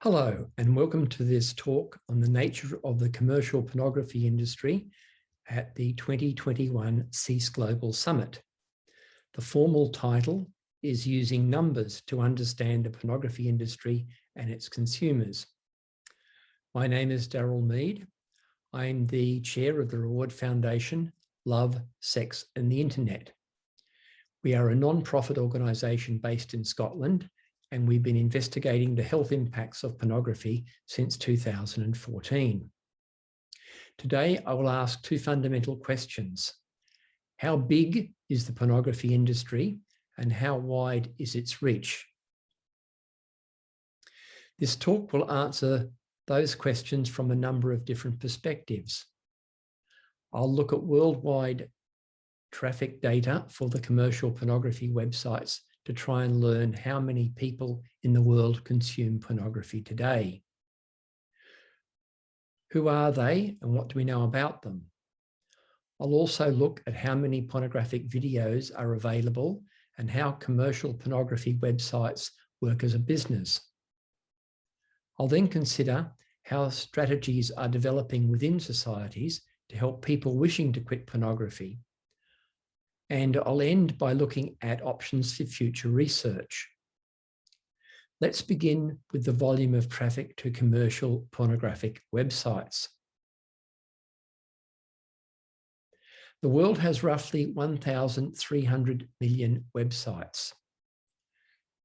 Hello, and welcome to this talk on the nature of the commercial pornography industry at the 2021 CEAS Global Summit. The formal title is Using Numbers to Understand the Pornography Industry and its Consumers. My name is Darryl Mead. I'm the chair of the Reward Foundation, Love, Sex and the Internet. We are a non-profit organisation based in Scotland, and we've been investigating the health impacts of pornography since 2014. Today, I will ask two fundamental questions. How big is the pornography industry, and how wide is its reach? This talk will answer those questions from a number of different perspectives. I'll look at worldwide traffic data for the commercial pornography websites to try and learn how many people in the world consume pornography today. Who are they and what do we know about them? I'll also look at how many pornographic videos are available and how commercial pornography websites work as a business. I'll then consider how strategies are developing within societies to help people wishing to quit pornography. And I'll end by looking at options for future research. Let's begin with the volume of traffic to commercial pornographic websites. The world has roughly 1,300 million websites.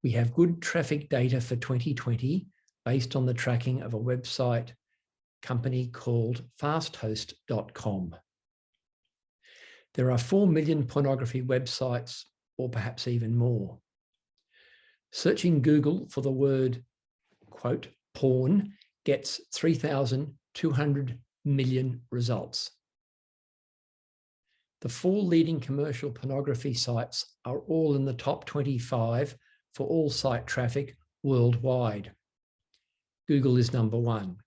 We have good traffic data for 2020 based on the tracking of a website company called fasthost.com. There are 4 million pornography websites, or perhaps even more. Searching Google for the word, quote, porn gets 3,200 million results. The 4 leading commercial pornography sites are all in the top 25 for all site traffic worldwide. Google is number 1.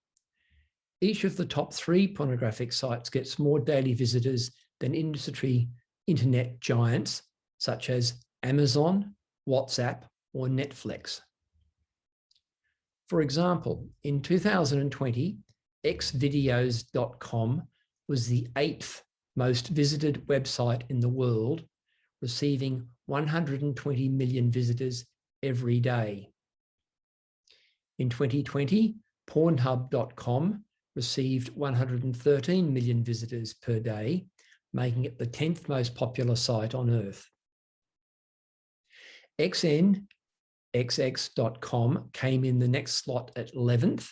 Each of the top 3 pornographic sites gets more daily visitors than industry internet giants such as Amazon, WhatsApp, or Netflix. For example, in 2020, xvideos.com was the 8th most visited website in the world, receiving 120 million visitors every day. In 2020, Pornhub.com received 113 million visitors per day, making it the 10th most popular site on Earth. xnxx.com came in the next slot at 11th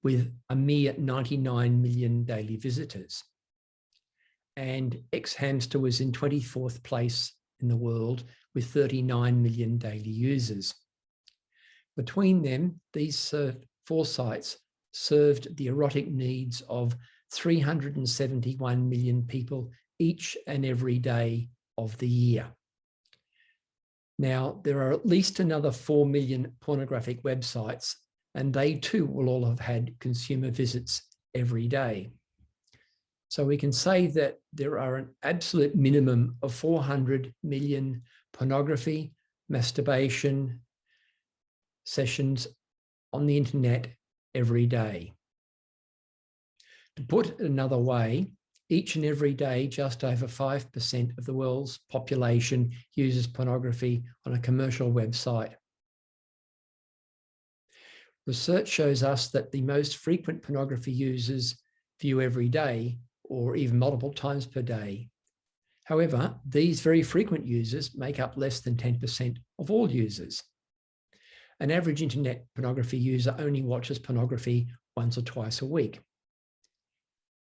with a mere 99 million daily visitors. And xhamster was in 24th place in the world with 39 million daily users. Between them, these 4 sites served the erotic needs of 371 million people each and every day of the year. Now, there are at least another 4 million pornographic websites, and they too will all have had consumer visits every day. So we can say that there are an absolute minimum of 400 million pornography, masturbation sessions on the internet every day. To put it another way, each and every day, just over 5% of the world's population uses pornography on a commercial website. Research shows us that the most frequent pornography users view every day or even multiple times per day. However, these very frequent users make up less than 10% of all users. An average internet pornography user only watches pornography once or twice a week.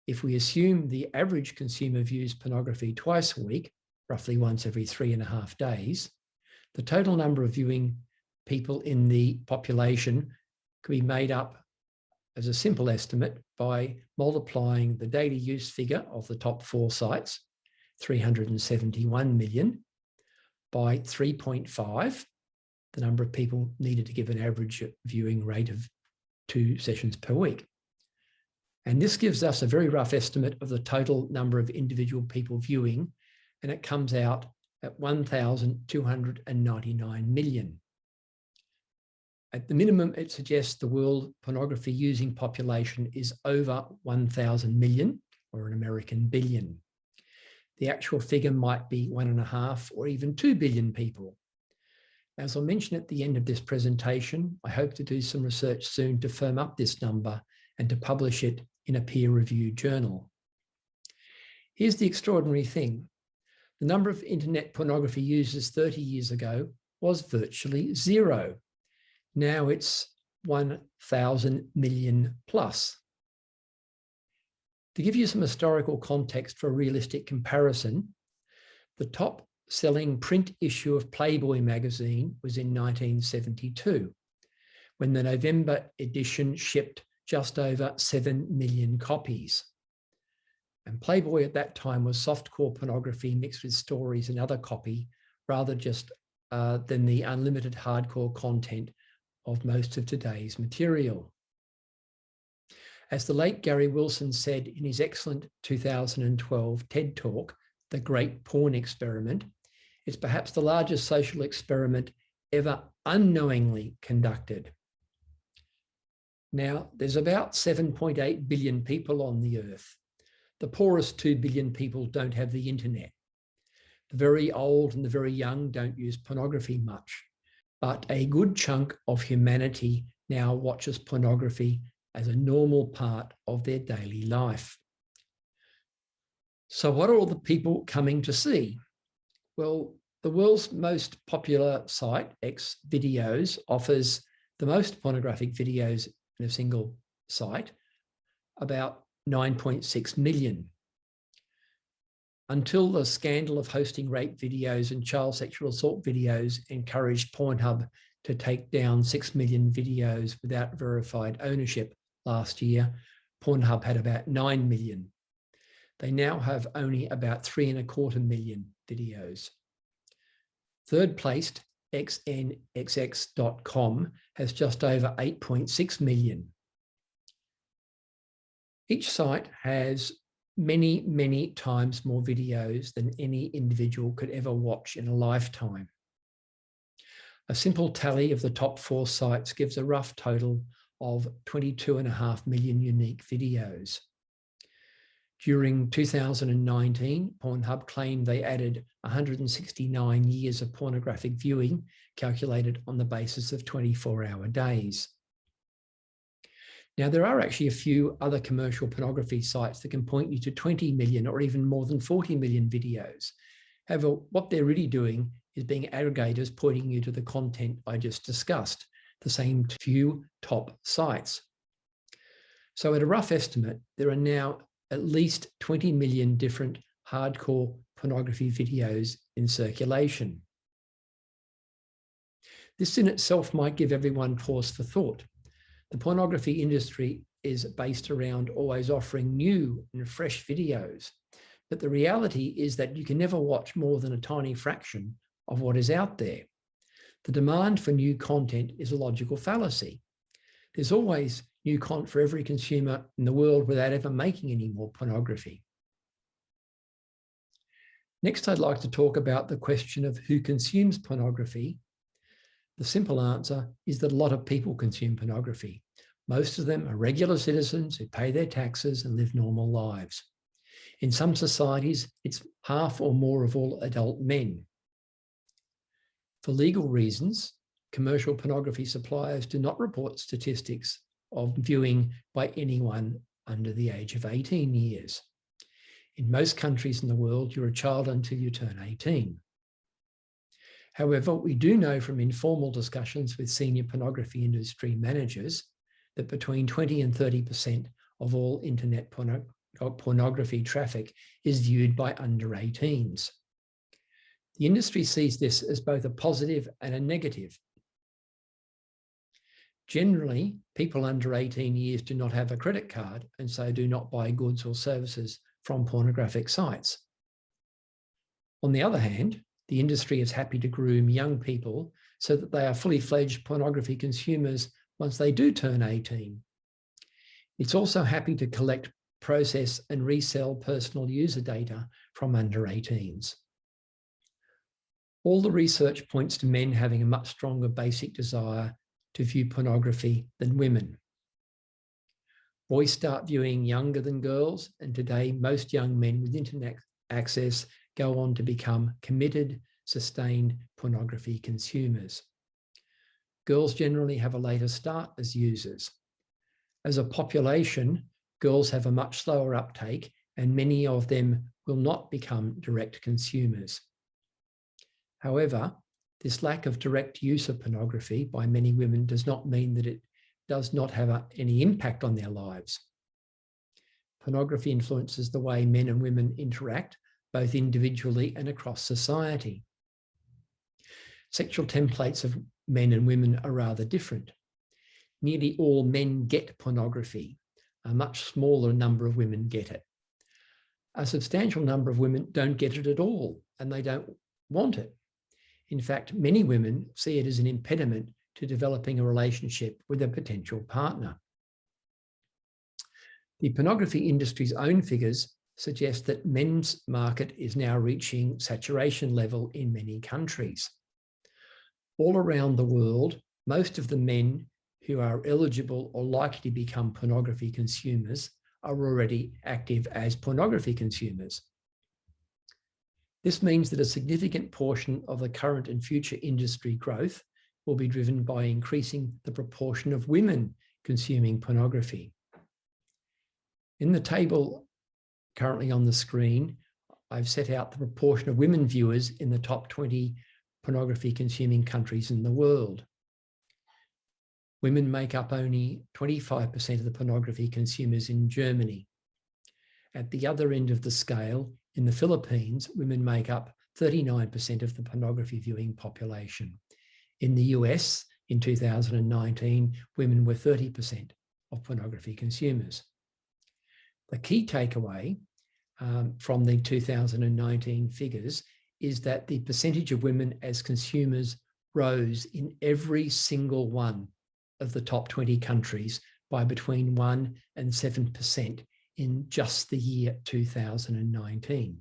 If we assume the average consumer views pornography twice a week, roughly once every 3.5 days, the total number of viewing people in the population could be made up as a simple estimate by multiplying the daily use figure of the top 4 sites, 371 million, by 3.5, the number of people needed to give an average viewing rate of 2 sessions per week. And this gives us a very rough estimate of the total number of individual people viewing, and it comes out at 1,299 million. At the minimum, it suggests the world pornography using population is over 1,000 million, or an American billion. The actual figure might be 1.5 or even 2 billion people. As I'll mention at the end of this presentation, I hope to do some research soon to firm up this number and to publish it in a peer-reviewed journal. Here's the extraordinary thing. The number of internet pornography users 30 years ago was virtually zero. Now it's 1,000 million plus. To give you some historical context for a realistic comparison, the top selling print issue of Playboy magazine was in 1972, when the November edition shipped just over 7 million copies. And Playboy at that time was softcore pornography mixed with stories and other copy, rather just than the unlimited hardcore content of most of today's material. As the late Gary Wilson said in his excellent 2012 TED Talk, The Great Porn Experiment, it's perhaps the largest social experiment ever unknowingly conducted. Now, there's about 7.8 billion people on the earth. The poorest 2 billion people don't have the internet. The very old and the very young don't use pornography much. But a good chunk of humanity now watches pornography as a normal part of their daily life. So what are all the people coming to see? Well, the world's most popular site, Xvideos, offers the most pornographic videos in a single site, about 9.6 million. Until the scandal of hosting rape videos and child sexual assault videos encouraged Pornhub to take down 6 million videos without verified ownership last year, Pornhub had about 9 million. They now have only about 3.25 million videos. Third placed, xnxx.com, has just over 8.6 million. Each site has many, many times more videos than any individual could ever watch in a lifetime. A simple tally of the top 4 sites gives a rough total of 22.5 million unique videos. During 2019, Pornhub claimed they added 169 years of pornographic viewing, calculated on the basis of 24-hour days. Now, there are actually a few other commercial pornography sites that can point you to 20 million or even more than 40 million videos. However, what they're really doing is being aggregators pointing you to the content I just discussed, the same few top sites. So at a rough estimate, there are now at least 20 million different hardcore pornography videos in circulation. This in itself might give everyone pause for thought. The pornography industry is based around always offering new and fresh videos. But the reality is that you can never watch more than a tiny fraction of what is out there. The demand for new content is a logical fallacy. There's always new content for every consumer in the world without ever making any more pornography. Next, I'd like to talk about the question of who consumes pornography. The simple answer is that a lot of people consume pornography. Most of them are regular citizens who pay their taxes and live normal lives. In some societies, it's half or more of all adult men. For legal reasons, commercial pornography suppliers do not report statistics of viewing by anyone under the age of 18 years. In most countries in the world, you're a child until you turn 18. However, we do know from informal discussions with senior pornography industry managers that between 20 and 30% of all internet pornography traffic is viewed by under 18s. The industry sees this as both a positive and a negative. Generally, people under 18 years do not have a credit card and so do not buy goods or services from pornographic sites. On the other hand, the industry is happy to groom young people so that they are fully fledged pornography consumers once they do turn 18. It's also happy to collect, process, and resell personal user data from under 18s. All the research points to men having a much stronger basic desire to view pornography than women. Boys start viewing younger than girls, and today most young men with internet access go on to become committed, sustained pornography consumers. Girls generally have a later start as users. As a population, girls have a much slower uptake, and many of them will not become direct consumers. However, this lack of direct use of pornography by many women does not mean that it does not have any impact on their lives. Pornography influences the way men and women interact, both individually and across society. Sexual templates of men and women are rather different. Nearly all men get pornography. A much smaller number of women get it. A substantial number of women don't get it at all, and they don't want it. In fact, many women see it as an impediment to developing a relationship with a potential partner. The pornography industry's own figures suggest that men's market is now reaching saturation level in many countries. All around the world, most of the men who are eligible or likely to become pornography consumers are already active as pornography consumers. This means that a significant portion of the current and future industry growth will be driven by increasing the proportion of women consuming pornography. In the table currently on the screen, I've set out the proportion of women viewers in the top 20 pornography consuming countries in the world. Women make up only 25% of the pornography consumers in Germany. At the other end of the scale, in the Philippines, women make up 39% of the pornography viewing population. In the US, in 2019, women were 30% of pornography consumers. The key takeaway from the 2019 figures is that the percentage of women as consumers rose in every single one of the top 20 countries by between 1% and 7% in just the year 2019.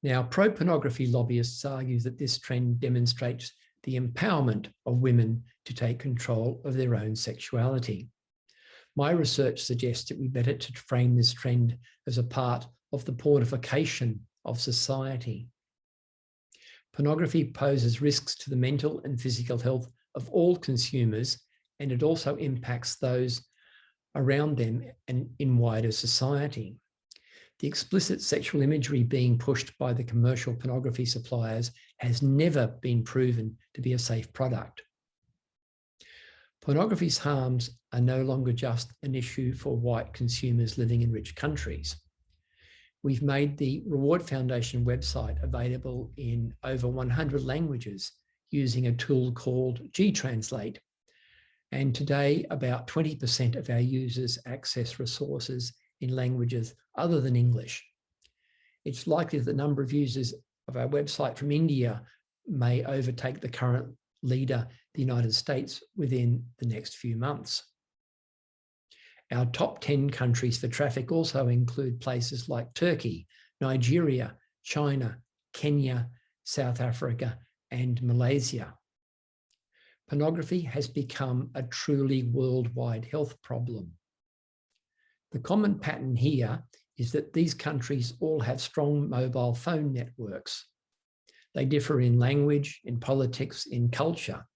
Now, pro-pornography lobbyists argue that this trend demonstrates the empowerment of women to take control of their own sexuality. My research suggests it would be better to frame this trend as a part of the pornification of society. Pornography poses risks to the mental and physical health of all consumers, and it also impacts those around them and in wider society. The explicit sexual imagery being pushed by the commercial pornography suppliers has never been proven to be a safe product. Pornography's harms are no longer just an issue for white consumers living in rich countries. We've made the Reward Foundation website available in over 100 languages using a tool called G-Translate. And today, about 20% of our users access resources in languages other than English. It's likely that the number of users of our website from India may overtake the current leader, the United States, within the next few months. Our top 10 countries for traffic also include places like Turkey, Nigeria, China, Kenya, South Africa, and Malaysia. Pornography has become a truly worldwide health problem. The common pattern here is that these countries all have strong mobile phone networks. They differ in language, in politics, in culture,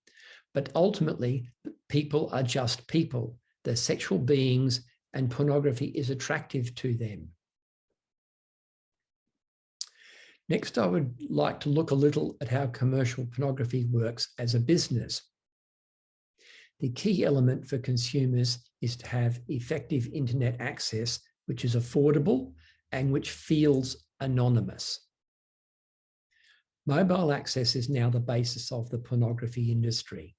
but ultimately people are just people. They're sexual beings, and pornography is attractive to them. Next, I would like to look a little at how commercial pornography works as a business. The key element for consumers is to have effective internet access, which is affordable and which feels anonymous. Mobile access is now the basis of the pornography industry.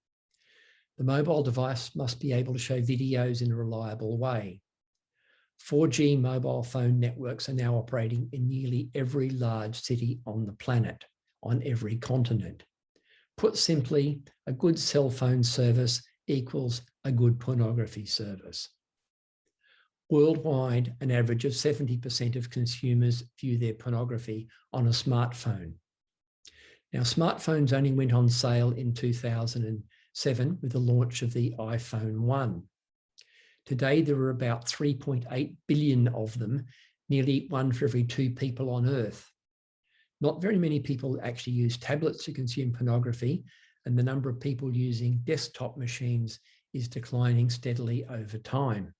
The mobile device must be able to show videos in a reliable way. 4G mobile phone networks are now operating in nearly every large city on the planet, on every continent. Put simply, a good cell phone service equals a good pornography service. Worldwide, an average of 70% of consumers view their pornography on a smartphone. Now, smartphones only went on sale in 2007 2007 with the launch of the iPhone 1. Today, there are about 3.8 billion of them, nearly 1 for every 2 people on Earth. Not very many people actually use tablets to consume pornography, and the number of people using desktop machines is declining steadily over time.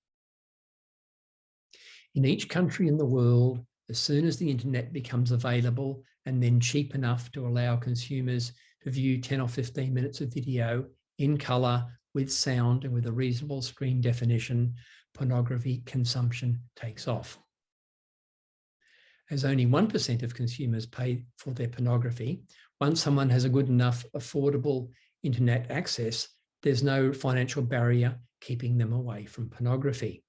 In each country in the world, as soon as the internet becomes available and then cheap enough to allow consumers to view 10 or 15 minutes of video in colour, with sound and with a reasonable screen definition, pornography consumption takes off. As only 1% of consumers pay for their pornography, once someone has a good enough affordable internet access, there's no financial barrier keeping them away from pornography.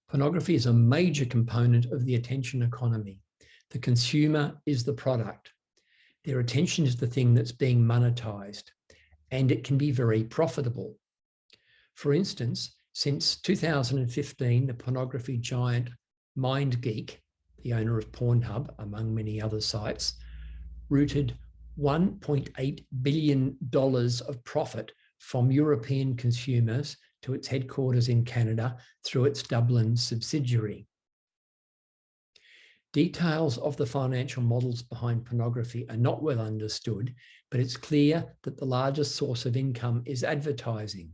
Pornography is a major component of the attention economy. The consumer is the product. Their attention is the thing that's being monetized, and it can be very profitable. For instance, since 2015, the pornography giant MindGeek, the owner of Pornhub, among many other sites, routed $1.8 billion of profit from European consumers to its headquarters in Canada through its Dublin subsidiary. Details of the financial models behind pornography are not well understood, but it's clear that the largest source of income is advertising.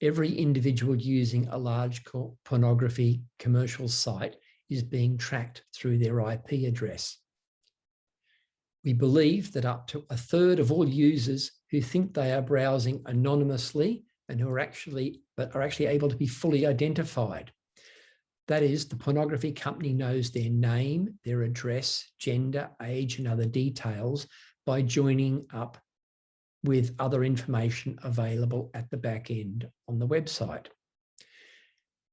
Every individual using a large pornography commercial site is being tracked through their IP address. We believe that up to 1/3 of all users who think they are browsing anonymously and who are actually able to be fully identified. That is, the pornography company knows their name, their address, gender, age, and other details by joining up with other information available at the back end on the website.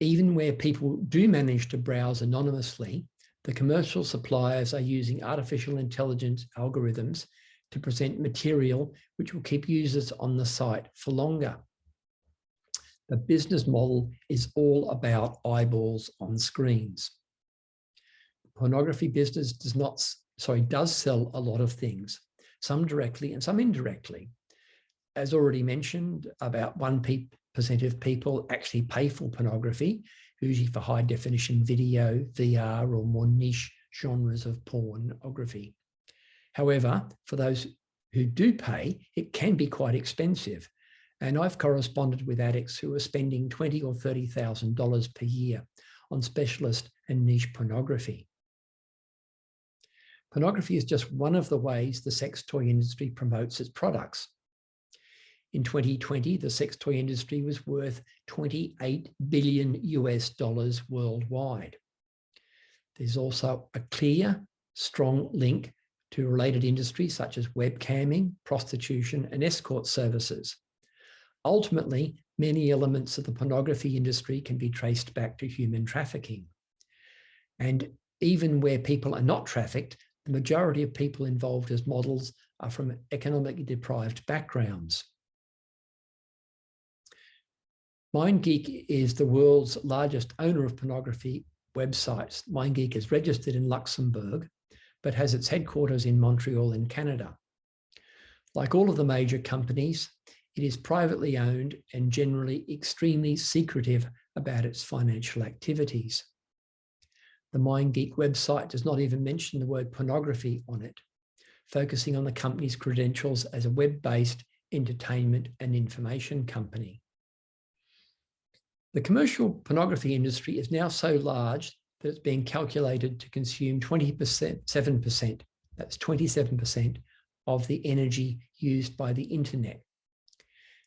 Even where people do manage to browse anonymously, the commercial suppliers are using artificial intelligence algorithms to present material which will keep users on the site for longer. The business model is all about eyeballs on screens. The pornography business does sell a lot of things, some directly and some indirectly. As already mentioned, about 1% of people actually pay for pornography, usually for high definition video, VR, or more niche genres of pornography. However, for those who do pay, it can be quite expensive. And I've corresponded with addicts who are spending $20,000 or $30,000 per year on specialist and niche pornography. Pornography is just one of the ways the sex toy industry promotes its products. In 2020, the sex toy industry was worth $28 billion worldwide. There's also a clear, strong link to related industries such as webcamming, prostitution, and escort services. Ultimately, many elements of the pornography industry can be traced back to human trafficking. And even where people are not trafficked, the majority of people involved as models are from economically deprived backgrounds. MindGeek is the world's largest owner of pornography websites. MindGeek is registered in Luxembourg, but has its headquarters in Montreal in Canada. Like all of the major companies, it is privately owned and generally extremely secretive about its financial activities. The MindGeek website does not even mention the word pornography on it, focusing on the company's credentials as a web-based entertainment and information company. The commercial pornography industry is now so large that it's being calculated to consume 27%, that's 27% of the energy used by the internet.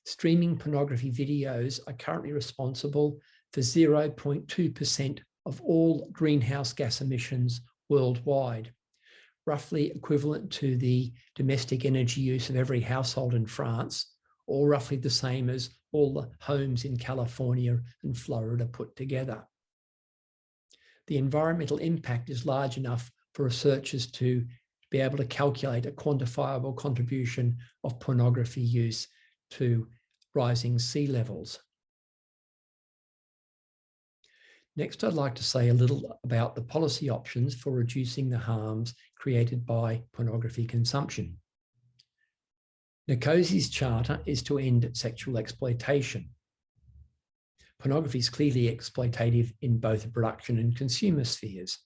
Streaming pornography videos are currently responsible for 0.2% of all greenhouse gas emissions worldwide, roughly equivalent to the domestic energy use of every household in France, or roughly the same as all the homes in California and Florida put together. The environmental impact is large enough for researchers to be able to calculate a quantifiable contribution of pornography use to rising sea levels. Next, I'd like to say a little about the policy options for reducing the harms created by pornography consumption. Nicosi's charter is to end sexual exploitation. Pornography is clearly exploitative in both the production and consumer spheres.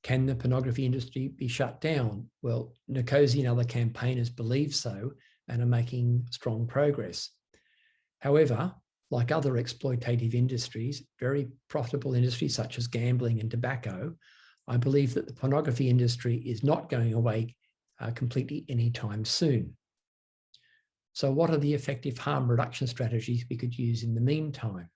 Can the pornography industry be shut down? Well, Nicosi and other campaigners believe so and are making strong progress. However, like other exploitative industries, very profitable industries such as gambling and tobacco, I believe that the pornography industry is not going away completely anytime soon. So what are the effective harm reduction strategies we could use in the meantime?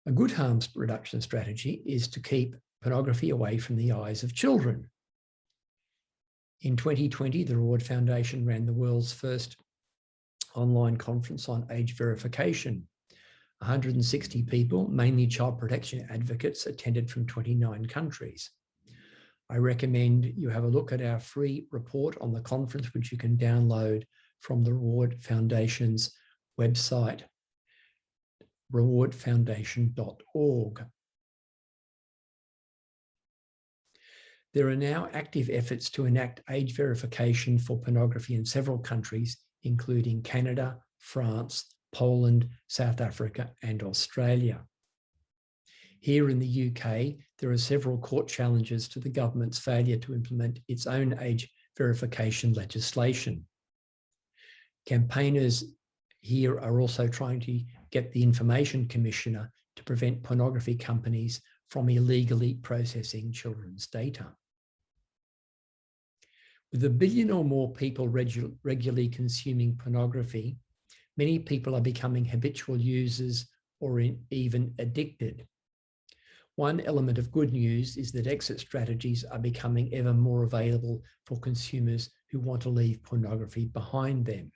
A good harm reduction strategy is to keep pornography away from the eyes of children. In 2020, the Reward Foundation ran the world's first online conference on age verification. 160 people, mainly child protection advocates, attended from 29 countries. I recommend you have a look at our free report on the conference, which you can download from the Reward Foundation's website, rewardfoundation.org. There are now active efforts to enact age verification for pornography in several countries, including Canada, France, Poland, South Africa, and Australia. Here in the UK, there are several court challenges to the government's failure to implement its own age verification legislation. Campaigners here are also trying to get the Information Commissioner to prevent pornography companies from illegally processing children's data. With 1 billion or more people regularly consuming pornography, many people are becoming habitual users or even addicted. One element of good news is that exit strategies are becoming ever more available for consumers who want to leave pornography behind them.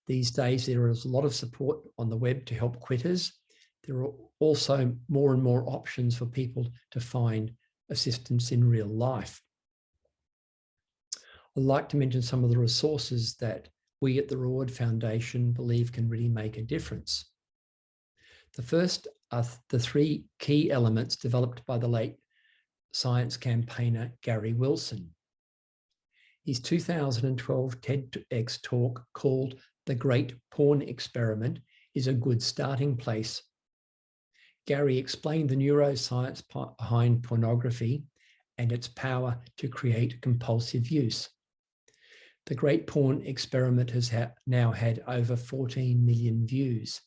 These days, there is a lot of support on the web to help quitters. There are also more and more options for people to find assistance in real life. I'd like to mention some of the resources that we at the Reward Foundation believe can really make a difference. The first are the 3 key elements developed by the late science campaigner Gary Wilson. His 2012 TEDx talk called The Great Porn Experiment is a good starting place. Gary explained the neuroscience behind pornography and its power to create compulsive use. The Great Porn Experiment has now had over 14 million views.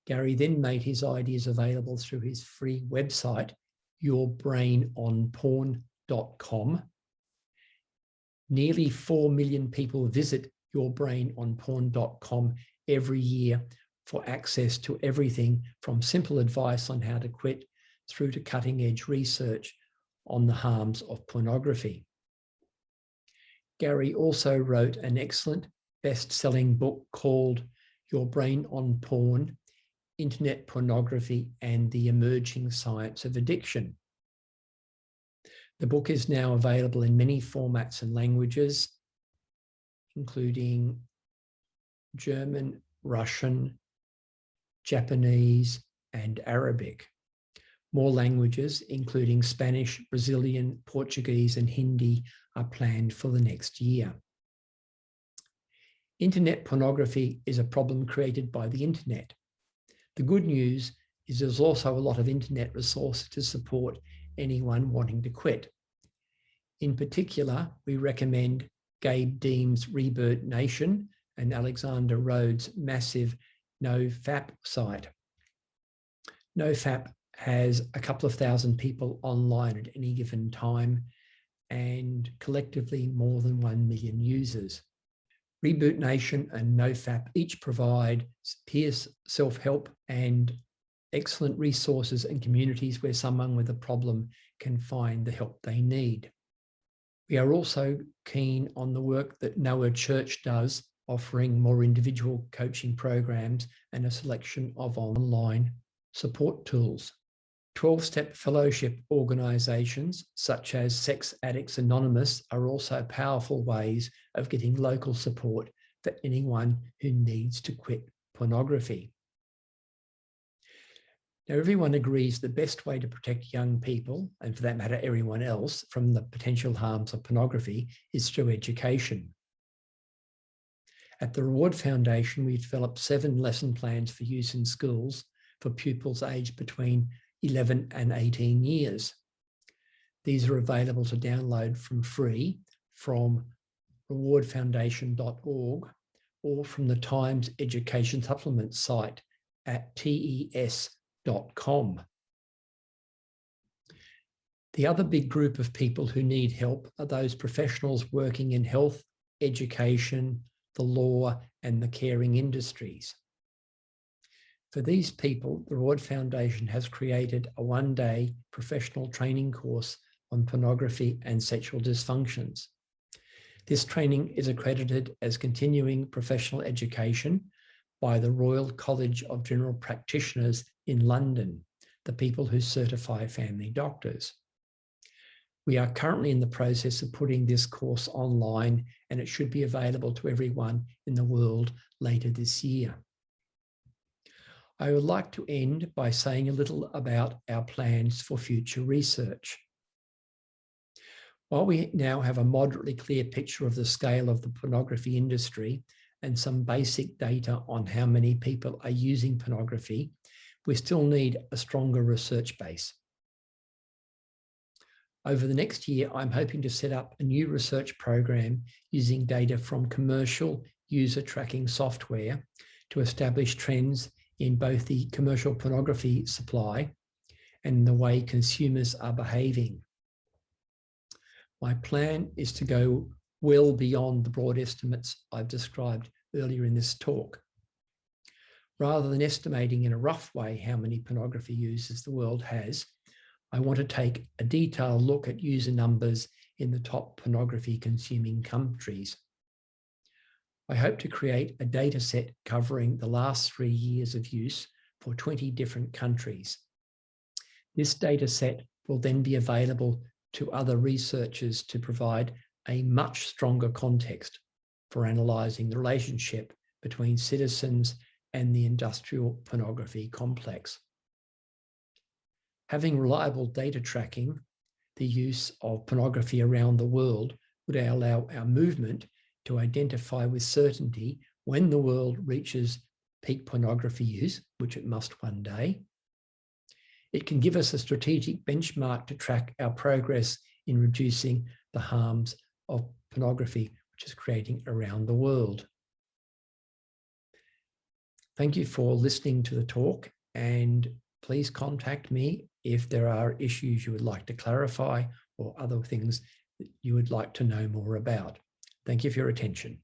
Gary then made his ideas available through his free website, yourbrainonporn.com. Nearly 4 million people visit yourbrainonporn.com every year for access to everything from simple advice on how to quit through to cutting-edge research on the harms of pornography. Gary also wrote an excellent best-selling book called Your Brain on Porn, Internet Pornography and the Emerging Science of Addiction. The book is now available in many formats and languages, including German, Russian, Japanese, and Arabic. More languages, including Spanish, Brazilian, Portuguese, and Hindi, are planned for the next year. Internet pornography is a problem created by the internet. The good news is there's also a lot of internet resources to support anyone wanting to quit. In particular, we recommend Gabe Deem's Reboot Nation and Alexander Rhodes' massive NoFap site. NoFap has a couple of thousand people online at any given time and collectively more than 1 million users. Reboot Nation and NoFap each provide peer self-help and excellent resources and communities where someone with a problem can find the help they need. We are also keen on the work that Noah Church does, offering more individual coaching programs and a selection of online support tools. 12-step fellowship organisations such as Sex Addicts Anonymous are also powerful ways of getting local support for anyone who needs to quit pornography. Now, everyone agrees the best way to protect young people, and for that matter, everyone else, from the potential harms of pornography is through education. At the Reward Foundation, we developed 7 lesson plans for use in schools for pupils aged between 11 and 18 years. These are available to download from free from rewardfoundation.org or from the Times Education Supplement site at tes.com. The other big group of people who need help are those professionals working in health, education, the law, and the caring industries. For these people, the Reward Foundation has created a 1-day professional training course on pornography and sexual dysfunctions. This training is accredited as continuing professional education by the Royal College of General Practitioners in London, the people who certify family doctors. We are currently in the process of putting this course online, and it should be available to everyone in the world later this year. I would like to end by saying a little about our plans for future research. While we now have a moderately clear picture of the scale of the pornography industry and some basic data on how many people are using pornography, we still need a stronger research base. Over the next year, I'm hoping to set up a new research program using data from commercial user tracking software to establish trends in both the commercial pornography supply and the way consumers are behaving. My plan is to go well beyond the broad estimates I've described earlier in this talk. Rather than estimating in a rough way how many pornography users the world has, I want to take a detailed look at user numbers in the top pornography consuming countries. I hope to create a data set covering the last 3 years of use for 20 different countries. This data set will then be available to other researchers to provide a much stronger context for analysing the relationship between citizens and the industrial pornography complex. Having reliable data tracking the use of pornography around the world would allow our movement to identify with certainty when the world reaches peak pornography use, which it must one day. It can give us a strategic benchmark to track our progress in reducing the harms of pornography, which is creating around the world. Thank you for listening to the talk, and please contact me if there are issues you would like to clarify or other things that you would like to know more about. Thank you for your attention.